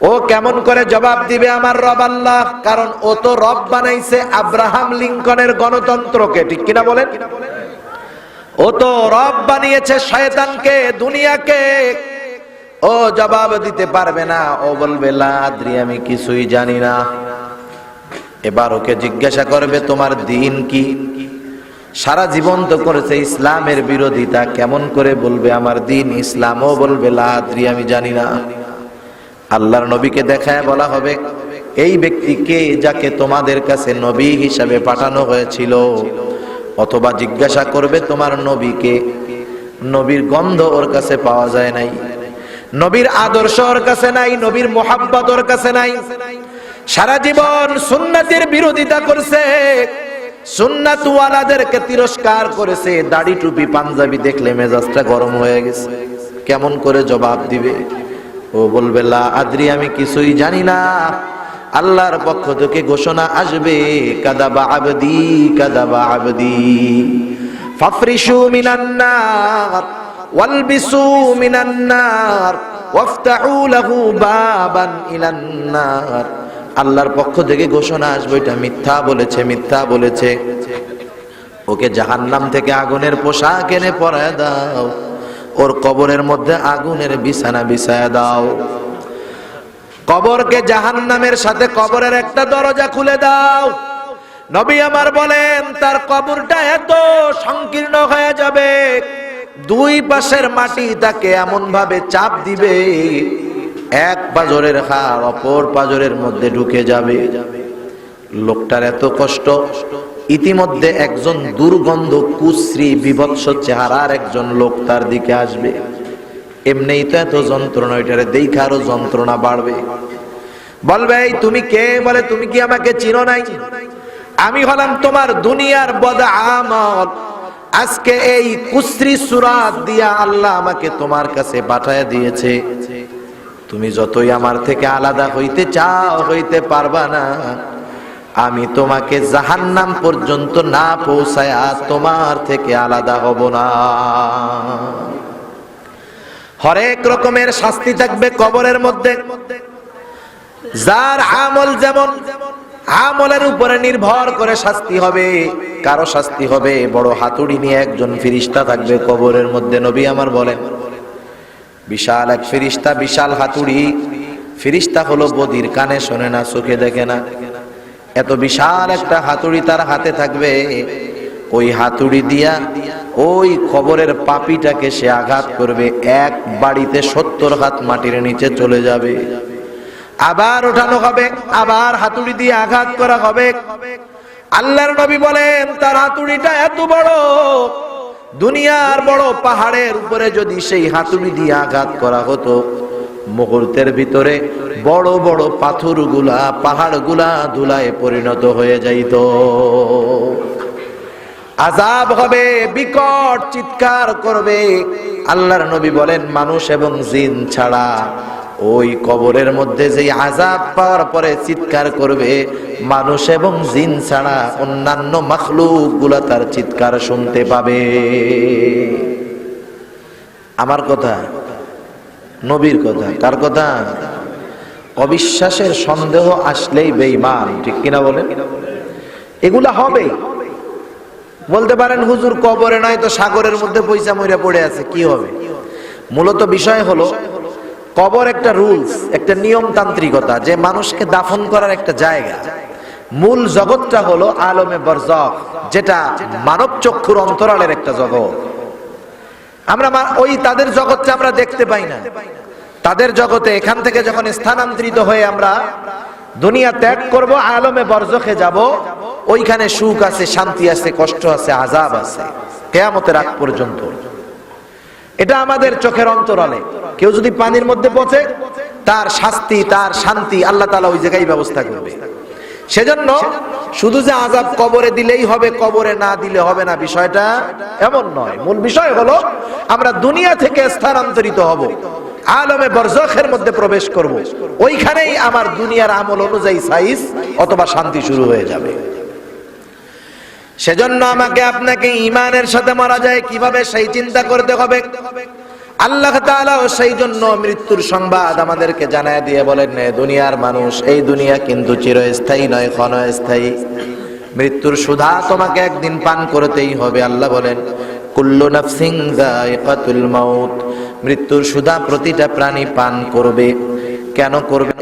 ও কেমন করে জবাব দিবে আমার রব আল্লাহ? কারণ ও তো রব বানাইছে আব্রাহাম লিঙ্কনের গণতন্ত্রকে, ঠিক কিনা বলেন? ও তো রব বানিয়েছে শয়তানকে, দুনিয়াকে। ও জবাব দিতে পারবে না, ও বলবে লা আদ্রি, আমি কিছুই জানি না। এবার ওকে জিজ্ঞাসা করবে, তোমার দ্বীন কি? সারা জীবন তো করেছে ইসলামের বিরোধিতা, কেমন করে বলবে আমার দ্বীন ইসলাম? ও বলবে লা আদ্রি, আমি জানি না। আল্লাহর নবীকে দেখায় বলা হবে, এই ব্যক্তিকে যাকে তোমাদের কাছে নবী হিসাবে পাঠানো হয়েছিল। অথবা জিজ্ঞাসা করবে, তোমার নবীকে? নবীর গন্ধ ওর কাছে পাওয়া যায় নাই, নবীর আদর্শ ওর কাছে নাই, নবীর মোহাব্বত ওর কাছে নাই। সারা জীবন সুন্নাতের বিরোধিতা করছে, সুন্নাতওয়ালাদেরকে তিরস্কার করেছে, দাড়ি টুপি পাঞ্জাবি দেখলে মেজাজটা গরম হয়ে গেছে। কেমন করে জবাব দিবে? ও বলবে লা আদ্রি, আমি কিছুই জানি না। আল্লাহর পক্ষ থেকে ঘোষণা আসবে, কাদাবা আবদি, কাদাবা আবদি, ফাফরিশু মিনান নার ওয়ালবিসু মিনান নার ওয়াফতাহু লাহু বাবান ইলান নার। আল্লাহর পক্ষ থেকে ঘোষণা আসবে, এটা মিথ্যা বলেছে, মিথ্যা বলেছে, ওকে জাহান্নাম থেকে আগুনের পোশাক এনে পরায় দাও, ওর কবরের মধ্যে আগুনের বিছানা বিছায়া দাও, কবরকে জাহান্নামের সাথে কবরের একটা দরজা খুলে দাও। নবী আমার বলেন, তার কবরটা এত সংকীর্ণ হয়ে যাবে, দুই পাশের মাটি তাকে এমন ভাবে চাপ দিবে, এক পাজরের হাড় অপর পাজরের মধ্যে ঢুকে যাবে। লোকটার এত কষ্ট, ইতিমধ্যে একজন দুর্গন্ধ কুশ্রী বিভৎস চেহারার একজন লোক তার দিকে আসবে। এমনিই তো এত যন্ত্রণা, এটারে দেখে আরো যন্ত্রণা বাড়বে। বলবে, এই তুমি কে? বলে, তুমি কি আমাকে চিনো নাই? আমি হলাম তোমার দুনিয়ার বদআমল। আজকে এই কুশ্রী সূরাত দিয়া আল্লাহ আমাকে তোমার কাছে পাঠায় দিয়েছে। তুমি যতই আমার থেকে আলাদা হইতে চাও, হইতে পারবা না। আমি তোমাকে জাহান্নাম পর্যন্ত না পৌঁছায়া তোমার থেকে আলাদা হব না। হরেক রকমের শাস্তি থাকবে কবরের মধ্যে। যার আমল যেমন, আমলের উপরে নির্ভর করে শাস্তি হবে। কারো শাস্তি হবে বড় হাতুড়ি নিয়ে একজন ফেরেশতা থাকবে কবরের মধ্যে। নবী আমার বলেন, বিশাল এক ফেরেশতা, বিশাল হাতুড়ি। ফেরেশতা হলো বধির, কানে শোনে না, চোখে দেখে না। এত বিশাল একটা হাতুড়ি তার হাতে থাকবে। ওই হাতুড়ি দিয়া ওই কবরের পাপীটাকে সে আঘাত করবে, এক বাড়িতে 70 হাত মাটির নিচে চলে যাবে। আবার ওঠানো হবে, আবার হাতুড়ি দিয়ে আঘাত করা হবে। আল্লাহর নবী বলেন, তার হাতুড়িটা এত বড়, দুনিয়ার বড় পাহাড়ের উপরে যদি সেই হাতুড়ি দিয়ে আঘাত করা হতো, মুহূর্তের ভিতরে বড় বড় পাথরগুলা, পাহাড়গুলা ধুলায় পরিণত হয়ে যাইত। আযাব হবে, বিকট চিৎকার করবে। আল্লাহর নবী বলেন মানুষ এবং জিন ছাড়া ওই কবরের মধ্যে যে আযাব পাওয়ার পরে চিৎকার করবে, মানুষ এবং জিন ছাড়া অন্যান্য মাখলুকগুলা তার চিৎকার শুনতে পাবে। আমার কথা, নবীর কথা, কার কথা? অবিশ্বাসের সন্দেহ আসলেই বেঈমান, ঠিক কিনা বলেন? এগুলা হবে। বলতে পারেন হুজুর কবরে নয় তো সাগরের মধ্যে পয়সা মইরা পড়ে আছে, কি হবে? মূলত বিষয় হলো কবর একটা রুলস, একটা নিয়মতান্ত্রিকতা, যে মানুষকে দাফন করার একটা জায়গা। মূল জগৎটা হলো আলমে বরজখ, যেটা মানব চক্ষুর অন্তরালের একটা জগৎ। আমরা ওই তাদের জগৎটা আমরা দেখতে পাই না। তাদের জগতে এখান থেকে যখন স্থানান্তরিত হয়ে আমরা দুনিয়া ত্যাগ করব, আলমে বরজখে যাব, ওইখানে সুখ আছে, শান্তি আছে, কষ্ট আছে, আযাব আছে কিয়ামতের আগ পর্যন্ত। এটা আমাদের চোখের অন্তরালে। কেউ যদি পানির মধ্যে পচে, তার শাস্তি, তার শান্তি আল্লাহ তাআলা ওই জায়গায় ব্যবস্থা করবে। সেজন্য শুধু যে আযাব কবরে দিলেই হবে, কবরে না দিলে হবে না, বিষয়টা এমন নয়। মূল বিষয় হলো আমরা দুনিয়া থেকে স্থানান্তরিত হব, আলমে বরজখের মধ্যে প্রবেশ করব, ওইখানেই আমার দুনিয়ার আমল অনুযায়ী সাইজ অথবা শান্তি শুরু হয়ে যাবে। সেজন্য আমাকে আপনাকে ঈমানের সাথে মারা যায় কিভাবে সেই চিন্তা করতে হবে। আল্লাহ তাআলা সেই জন্য মৃত্যুর সংবাদ আমাদেরকে জানায় দিয়ে বলেন, দুনিয়ার মানুষ, এই দুনিয়া কিন্তু চিরস্থায়ী নয়, ক্ষণস্থায়ী। মৃত্যুর সুধা তোমাকে একদিন পান করতেই হবে। আল্লাহ বলেন কুল্লু নাফসিন যায়িকাতুল মাউত, মৃত্যুর সুধা প্রতিটা প্রাণী পান করবে। কেন করবে?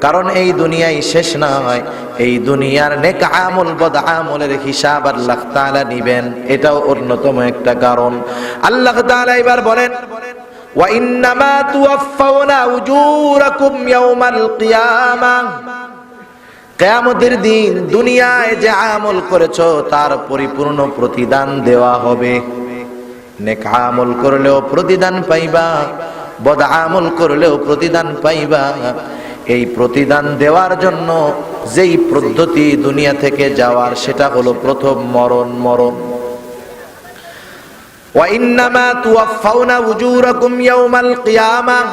কারণ এই দুনিয়াই শেষ নয়, এই দুনিয়ার নেক আমল বদ আমলের হিসাব আল্লাহ তাআলা নিবেন, এটাও অন্যতম একটা কারণ। আল্লাহ তাআলা এবার বলেন ওয়া ইন্নামা তুওয়াফাউনা উজুরাকুম ইয়াউমাল কিয়ামাহ, কিয়ামতের দিন দুনিয়ায় যে আমল করেছো তার পরিপূর্ণ প্রতিদান দেওয়া হবে। নেক আমল করলেও প্রতিদান পাইবা, বদ আমল করলেও প্রতিদান পাইবা। এই প্রতিদান দেওয়ার জন্য যেই পদ্ধতি দুনিয়া থেকে যাওয়ার, সেটা হলো প্রথম মরণ। ওয়া ইন্নামা তুওয়াফাউনা উজুরাকুম ইয়াউমাল কিয়ামাহ,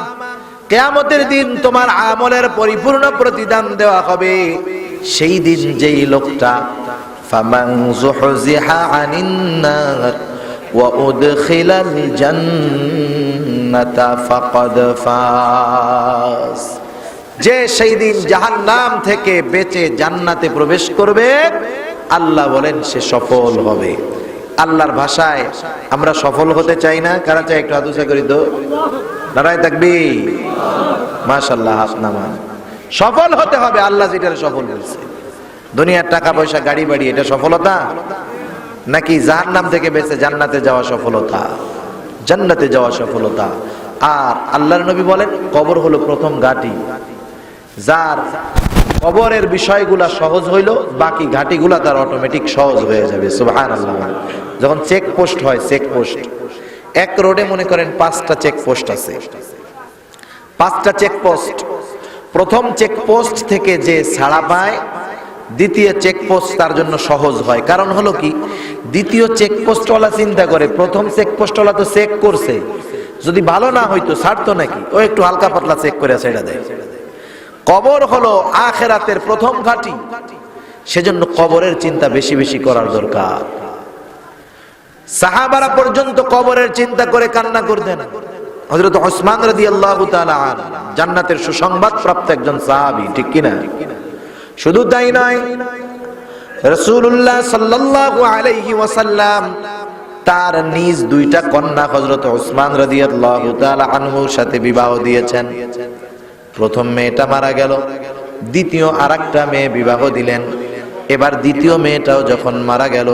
কিয়ামতের দিন তোমার আমলের পরিপূর্ণ প্রতিদান দেওয়া হবে। সেই দিন যেই লোকটা ফামান যুহজিহা আনিন নার ওয়া উদখিলাল জান্নাতা ফাকাদ ফাজ, যে সেই দিন জাহান্নাম থেকে বেঁচে জান্নাতে প্রবেশ করবে, আল্লাহ বলেন সে সফল হবে। আল্লাহর ভাষায় আমরা সফল হতে চাই না? কারা চাই? একটু হাত উঁচা করি তো, নারায়ে তাকবীর, মাশাআল্লাহ, হাত নামান। সফল হতে হবে, আল্লাহ যেটা সফল বলছে। দুনিয়ার টাকা পয়সা গাড়ি বাড়ি এটা সফলতা নাকি জাহান্নাম থেকে বেঁচে জান্নাতে যাওয়া সফলতা? জান্নাতে যাওয়া সফলতা। আর আল্লাহর নবী বলেন কবর হলো প্রথম ঘাঁটি, যার কবরের বিষয়গুলা সহজ হইল, বাকি ঘাটিগুলা তার অটোমেটিক সহজ হয়ে যাবে। সুবহানাল্লাহ। যখন চেকপোস্ট হয়, চেকপোস্ট এক রোডে মনে করেন 5টা চেকপোস্ট আছে, 5টা চেকপোস্ট, প্রথম চেকপোস্ট থেকে যে ছাড়া পায়, দ্বিতীয় চেকপোস্ট তার জন্য সহজ হয়। কারণ হলো কি, দ্বিতীয় চেকপোস্টওয়ালা চিন্তা করে প্রথম চেকপোস্টওয়ালা তো চেক করছে, যদি ভালো না হইতো ছাড়তো নাকি, ও একটু হালকা পাতলা চেক করে ছেড়ে দেয়। কবর হলো আখিরাতের প্রথম ঘাঁটি, সেজন্য কবরের চিন্তা বেশি বেশি করার দরকার। সাহাবারা পর্যন্ত কবরের চিন্তা করে কান্না করতেন। হযরত ওসমান রাদিয়াল্লাহু তাআলা আনহু জান্নাতের সুসংবাদ প্রাপ্ত একজন সাহাবী, ঠিক কিনা? শুধু তাই নয়, রাসূলুল্লাহ সাল্লাল্লাহু আলাইহি ওয়াসাল্লাম তার নিজ 2টা কন্যা হযরত ওসমান রাদিয়াল্লাহু তাআলা আনহুর সাথে বিবাহ দিয়েছেন। প্রথম মেয়েটা মারা গেল, দ্বিতীয় আরেকটা মেয়ে বিবাহ দিলেন। এবার দ্বিতীয় মেয়েটাও যখন মারা গেল,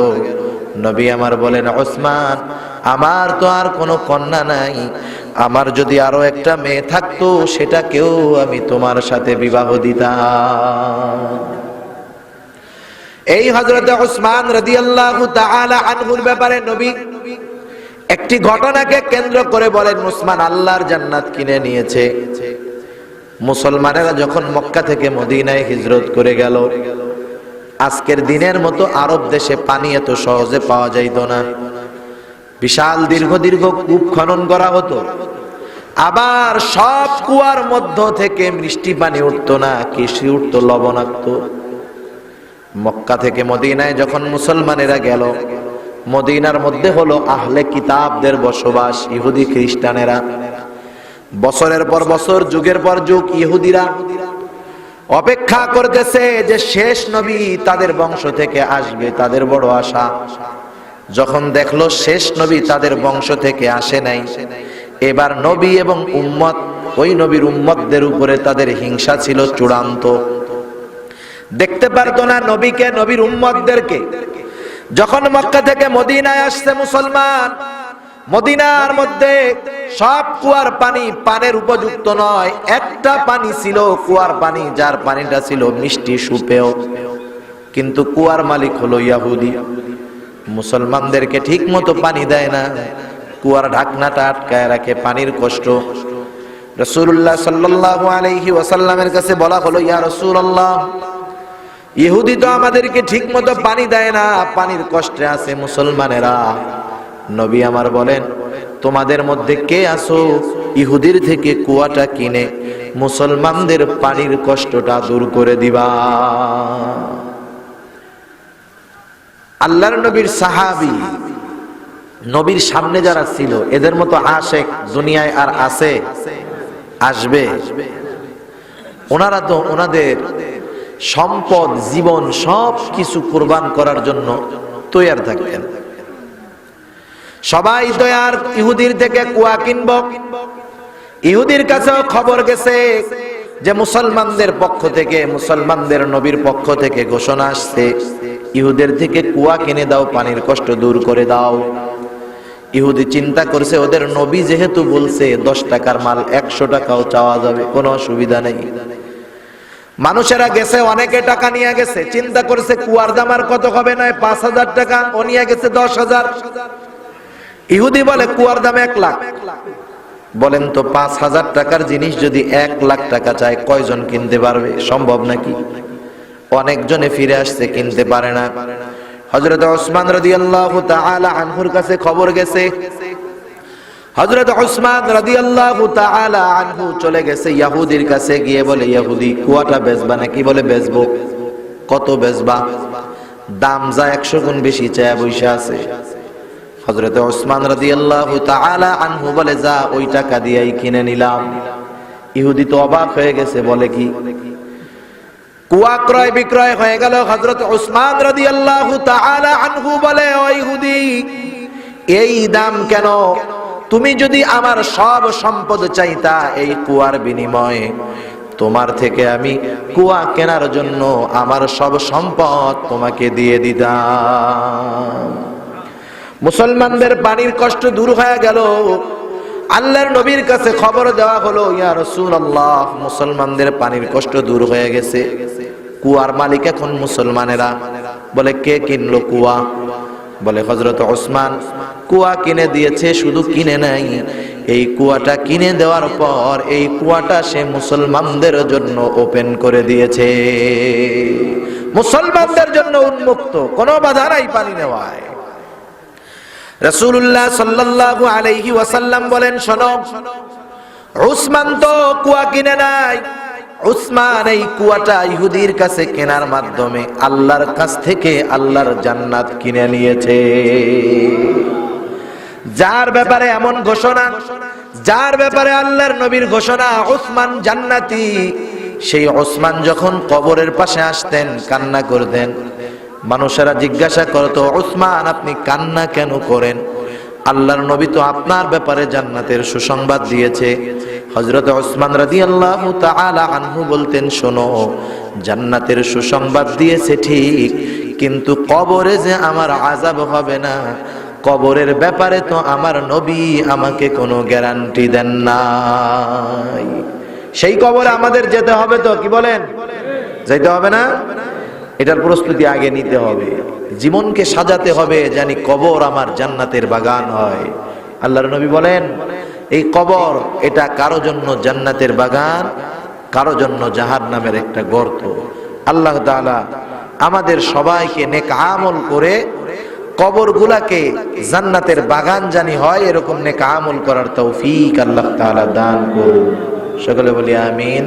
নবী আমার বলেন ওসমান, আমার তো আর কোনো কন্যা নাই, আমার যদি আরো একটা মেয়ে থাকতো সেটাকেও আমি তোমার সাথে বিবাহ দিতাম। এই হযরত ওসমান রাদিয়াল্লাহু তাআলা আনহুর ব্যাপারে নবী একটি ঘটনাকে কেন্দ্র করে বলেন, ওসমান আল্লাহর জান্নাত কিনে নিয়েছে। মুসলমানেরা যখন মক্কা থেকে মদিনায় হিজরত করে গেল, আজকের দিনের মতো আরব দেশে পানি এত সহজে পাওয়া যাইত না। বিশাল দীর্ঘ দীর্ঘ কূপ খনন করা হতো। আবার সব কুয়ার মধ্য থেকে মিষ্টি পানি উঠতো না, কৃষি উঠতো লবণাক্ত। মক্কা থেকে মদিনায় যখন মুসলমানেরা গেল, মদিনার মধ্যে হলো আহলে কিতাবদের বসবাস, ইহুদি খ্রিস্টানেরা। বছরের পর বছর, যুগের পর যুগ ইহুদিরা অপেক্ষা করতেছে যে শেষ নবী তাদের বংশ থেকে আসবে, তাদের বড় আশা। যখন দেখলো শেষ নবী তাদের বংশ থেকে আসে নাই, এবার নবী এবং উম্মত, ওই নবীর উম্মতদের উপরে তাদের হিংসা ছিল চূড়ান্ত। দেখতে পারতো না নবীকে, নবীর উম্মতদেরকে। যখন মক্কা থেকে মদিনায় আসছে মুসলমান, মদিনার মধ্যে সব কুয়ার পানি পানের উপযুক্ত নয়। একটা পানি ছিল কুয়ার পানি, যার পানিটা ছিল মিষ্টি সুপেয়, কিন্তু কুয়ার মালিক হলো ইহুদি। মুসলমানদেরকে ঠিক মতো পানি দেয় না, কুয়ার ঢাকনাটা আটকায় রাখে, পানির কষ্ট। রাসূলুল্লাহ সাল্লাল্লাহু আলাইহি ওয়াসাল্লামের কাছে বলা হলো, ইয়া রাসূলুল্লাহ, ইহুদি তো আমাদেরকে ঠিক মতো পানি দেয় না, পানির কষ্টে আছে মুসলমানেরা। নবী আমার বলেন, তোমাদের মধ্যে কে আছো ইহুদির থেকে কুয়াটা কিনে মুসলমানদের পানির কষ্টটা দূর করে দিবা? আল্লাহর নবীর সাহাবী, নবীর সামনে যারা ছিল, এদের মতো আশেক দুনিয়ায় আর আছে? আসবে? ওনারা তো ওনাদের সম্পদ, জীবন সব কিছু কুরবান করার জন্য তৈয়ার থাকতেন। সবাই তৈয়ার ইহুদির থেকে কুয়া কিনব। ইহুদির কাছেও খবর গেছে যে মুসলমানদের পক্ষ থেকে, মুসলমানদের নবীর পক্ষ থেকে ঘোষণা আসছে, ইহুদের থেকে কুয়া কিনে দাও, পানির কষ্ট দূর করে দাও। ইহুদি চিন্তা করছে, ওদের নবী যেহেতু বলছে 10 টাকার মাল 100 টাকাও চাওয়া যাবে, কোনো অসুবিধা নেই। মানুষেরা গেছে, অনেকে টাকা নিয়ে গেছে, চিন্তা করছে কুয়ার দাম আর কত হবে, নয় 5000 টাকা, ও নিয়ে গেছে 10,000। ইহুদি বলে কুয়ার দাম 1 লাখ। বলেন তো 5000 টাকার জিনিস যদি 1 লাখ টাকা চায়, কয়জন কিনতে পারবে? সম্ভব নাকি? অনেকজনে ফিরে আসছে, কিনতে পারে না। হযরত ওসমান রাদিয়াল্লাহু তাআলা আনহুর কাছে খবর গেছে। হযরত ওসমান রাদিয়াল্লাহু তাআলা আনহু চলে গেছে ইহুদির কাছে, গিয়ে বলে, ইহুদি কুয়াটা বেচবা নাকি? বলে বেচবো। কত বেচবা? দাম যা 100 গুণ বেশি চায় বইসা আছে। হযরত ওসমান রাদিয়াল্লাহু তাআলা আনহু বলে, যা, ওই টাকা দিয়েই কিনে নিলাম। ইহুদি তো অবাক হয়ে গেছে, বলে কি? কুয়া ক্রয় বিক্রয় হয়ে গেল। হযরত ওসমান রাদিয়াল্লাহু তাআলা আনহু বলে, ও ইহুদি, এই দাম কেন? তুমি যদি আমার সব সম্পদ চাইতা এই কুয়ার বিনিময়ে, তোমার থেকে আমি কুয়া কেনার জন্য আমার সব সম্পদ তোমাকে দিয়ে দিতাম। মুসলমানদের পানির কষ্ট দূর হয়ে গেল। আল্লাহর নবীর কাছে খবর দেওয়া হলো, ইয়া রাসূলুল্লাহ, মুসলমানদের পানির কষ্ট দূর হয়ে গেছে। কুয়ার মালিক এখন মুসলমানেরা। বলে, কে কিনলো কুয়া? বলে, হযরত ওসমান কুয়া কিনে দিয়েছে। শুধু কিনে নাই, এই কুয়াটা কিনে দেওয়ার পর এই কুয়াটা সে মুসলমানদের জন্য ওপেন করে দিয়েছে, মুসলমানদের জন্য উন্মুক্ত, কোনো বাধা নাই পানি নেওয়ায়। রাসূলুল্লাহ সাল্লাল্লাহু আলাইহি ওয়াসাল্লাম বলেন, শোনো, উসমান তো কুয়া কিনে নাই, উসমান এই কুয়াটা ইহুদির কাছে কেনার মাধ্যমে আল্লাহর কাছ থেকে আল্লাহর জান্নাত কিনে নিয়েছে। যার ব্যাপারে এমন ঘোষণা, যার ব্যাপারে আল্লাহর নবীর ঘোষণা উসমান জান্নাতি, সেই উসমান যখন কবরের পাশে আসতেন কান্না করতেন। মানুষেরা জিজ্ঞাসা করতো, উসমান আপনি কান্না কেন করেন? আল্লাহর নবী তো আপনার ব্যাপারে জান্নাতের সুসংবাদ দিয়েছে। হযরত ওসমান রাদিয়াল্লাহু তাআলা আনহু বলতেন, শোনো, জান্নাতের সুসংবাদ দিয়েছে ঠিক, কিন্তু কবরে যে আমার আযাব হবে না, কবরের ব্যাপারে তো আমার নবী আমাকে কোনো গ্যারান্টি দেন নাই। সেই কবরে আমাদের যেতে হবে তো, কি বলেন? যাইতে হবে না? এটার প্রস্তুতি আগে নিতে হবে, জীবনকে সাজাতে হবে জানি কবর আমার জান্নাতের বাগান হয়। আল্লাহর নবী বলেন, এই কবর এটা কারো জন্য জান্নাতের বাগান, কারো জন্য জাহান্নামের একটা গর্ত। আল্লাহ তাআলা আমাদের সবাইকে নেক আমল করে কবরগুলাকে জান্নাতের বাগান জানি হয় এরকম নেক আমল করার তৌফিক আল্লাহ তাআলা দান করুন। সকলে বলি আমিন।